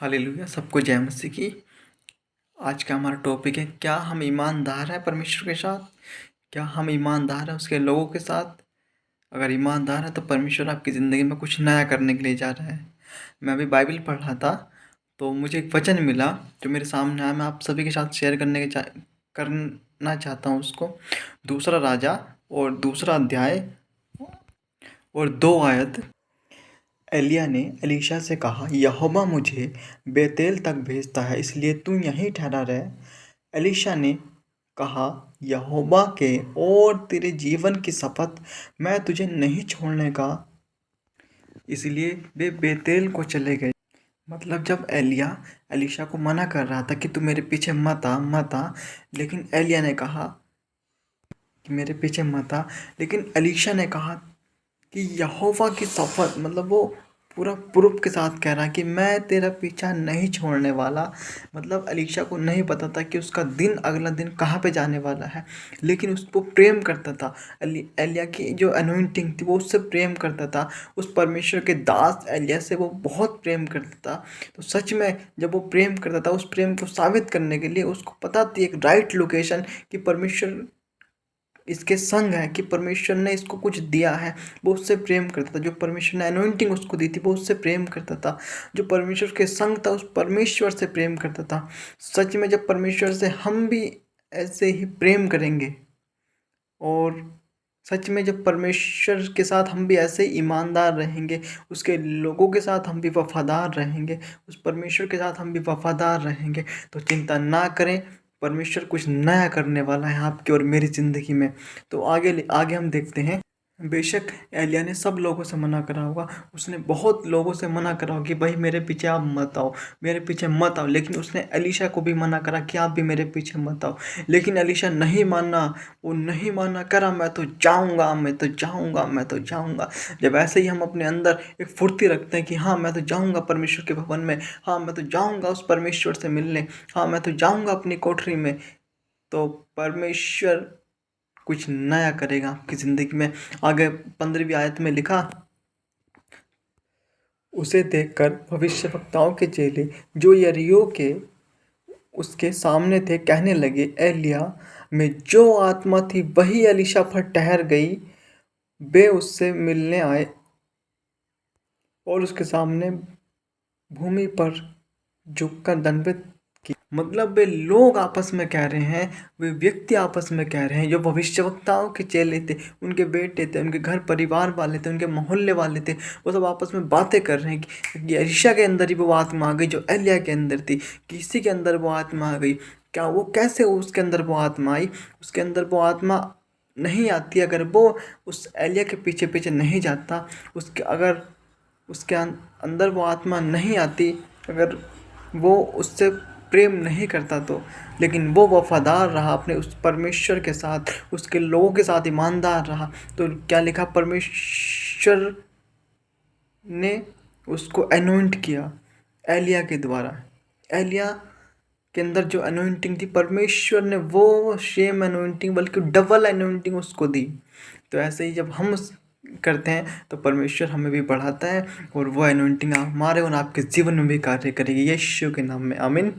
Hallelujah, सबको जय मसीह की। आज का हमारा टॉपिक है, क्या हम ईमानदार हैं परमेश्वर के साथ? क्या हम ईमानदार हैं उसके लोगों के साथ? अगर ईमानदार हैं तो परमेश्वर आपकी ज़िंदगी में कुछ नया करने के लिए जा रहा है। मैं अभी बाइबल पढ़ रहा था, तो मुझे एक वचन मिला जो मेरे सामने आया। मैं आप सभी के साथ शेयर करना चाहता हूँ उसको। दूसरा राजा और दूसरा अध्याय और 2 आयत। एलिय्याह ने एलीशा से कहा, यहोवा मुझे बेतेल तक भेजता है, इसलिए तू यहीं ठहरा रह। एलीशा ने कहा, यहोवा के और तेरे जीवन की शपथ, मैं तुझे नहीं छोड़ने का। इसलिए वे बेतेल को चले गए। मतलब जब एलिय्याह एलीशा को मना कर रहा था कि तू मेरे पीछे मत आ, लेकिन एलिय्याह ने कहा कि मेरे पीछे मत आ, लेकिन एलीशा ने कहा कि यहोवा की शपथ, मतलब वो पूरा प्रूफ के साथ कह रहा है कि मैं तेरा पीछा नहीं छोड़ने वाला। मतलब एलीशा को नहीं पता था कि उसका दिन, अगला दिन कहाँ पे जाने वाला है, लेकिन उसको प्रेम करता था। एलिय्याह की जो अनोइंटिंग थी वो उससे प्रेम करता था। उस परमेश्वर के दास एलिय्याह से वो बहुत प्रेम करता था। तो सच में जब वो प्रेम करता था, उस प्रेम को साबित करने के लिए उसको पता थी एक राइट लोकेशन कि परमेश्वर इसके संग है, कि परमेश्वर ने इसको कुछ दिया है। वो उससे प्रेम करता था। जो परमेश्वर ने अनोइंटिंग उसको दी थी वो उससे प्रेम करता था। जो परमेश्वर के संग था उस परमेश्वर से प्रेम करता था। सच में जब परमेश्वर से हम भी ऐसे ही प्रेम करेंगे, और सच में जब परमेश्वर के साथ हम भी ऐसे ही ईमानदार रहेंगे, उसके लोगों के साथ हम भी वफादार रहेंगे, उस परमेश्वर के साथ हम भी वफादार रहेंगे, तो चिंता ना करें, परमेश्वर कुछ नया करने वाला है आपकी और मेरी ज़िंदगी में। तो आगे आगे हम देखते हैं। बेशक एलिय्याह ने सब लोगों से मना करा होगा, उसने बहुत लोगों से मना करा होगा कि भाई मेरे पीछे आप मत आओ, मेरे पीछे मत आओ, लेकिन उसने एलीशा को भी मना करा कि आप भी मेरे पीछे मत आओ। लेकिन एलीशा नहीं माना, वो नहीं माना, करा मैं तो जाऊंगा, मैं तो जाऊंगा, मैं तो जाऊंगा। जब ऐसे ही हम अपने अंदर एक फुर्ती रखते हैं कि हाँ मैं तो जाऊंगा परमेश्वर के भवन में, हाँ मैं तो जाऊंगा उस परमेश्वर से मिलने, हाँ मैं तो जाऊंगा अपनी कोठरी में, तो परमेश्वर कुछ नया करेगा आपकी ज़िंदगी में। आगे 15वीं आयत में लिखा, उसे देखकर भविष्यवक्ताओं के चेले जो यरीहो के उसके सामने थे कहने लगे, एलिय्याह में जो आत्मा थी वही एलीशा पर ठहर गई। वे उससे मिलने आए और उसके सामने भूमि पर झुककर दंडवत की। मतलब वे लोग आपस में कह रहे हैं, वे व्यक्ति आपस में कह रहे हैं, जो भविष्यवक्ताओं के चेले थे, उनके बेटे थे, उनके घर परिवार वाले थे, उनके मोहल्ले वाले थे, वो सब आपस में बातें कर रहे हैं कि एलीशा के अंदर ही वो आत्मा आ गई जो एलिय्याह के अंदर थी। किसी के अंदर वो आत्मा आ गई, क्या वो कैसे उसके अंदर वो आत्मा आई? उसके अंदर वो आत्मा नहीं आती अगर वो उस एलिय्याह के पीछे पीछे नहीं जाता। अगर उसके अंदर वो आत्मा नहीं आती, अगर वो उससे प्रेम नहीं करता तो। लेकिन वो वफादार रहा अपने उस परमेश्वर के साथ, उसके लोगों के साथ ईमानदार रहा। तो क्या लिखा, परमेश्वर ने उसको अनॉइंट किया एलिय्याह के द्वारा। एलिय्याह के अंदर जो अनॉइंटिंग थी, परमेश्वर ने वो सेम अनॉइंटिंग बल्कि डबल अनॉइंटिंग उसको दी। तो ऐसे ही जब हम करते हैं तो परमेश्वर हमें भी बढ़ाता है, और वो अनॉइंटिंग हमारे और आपके जीवन में भी कार्य करेगी, यीशु के नाम में, आमीन।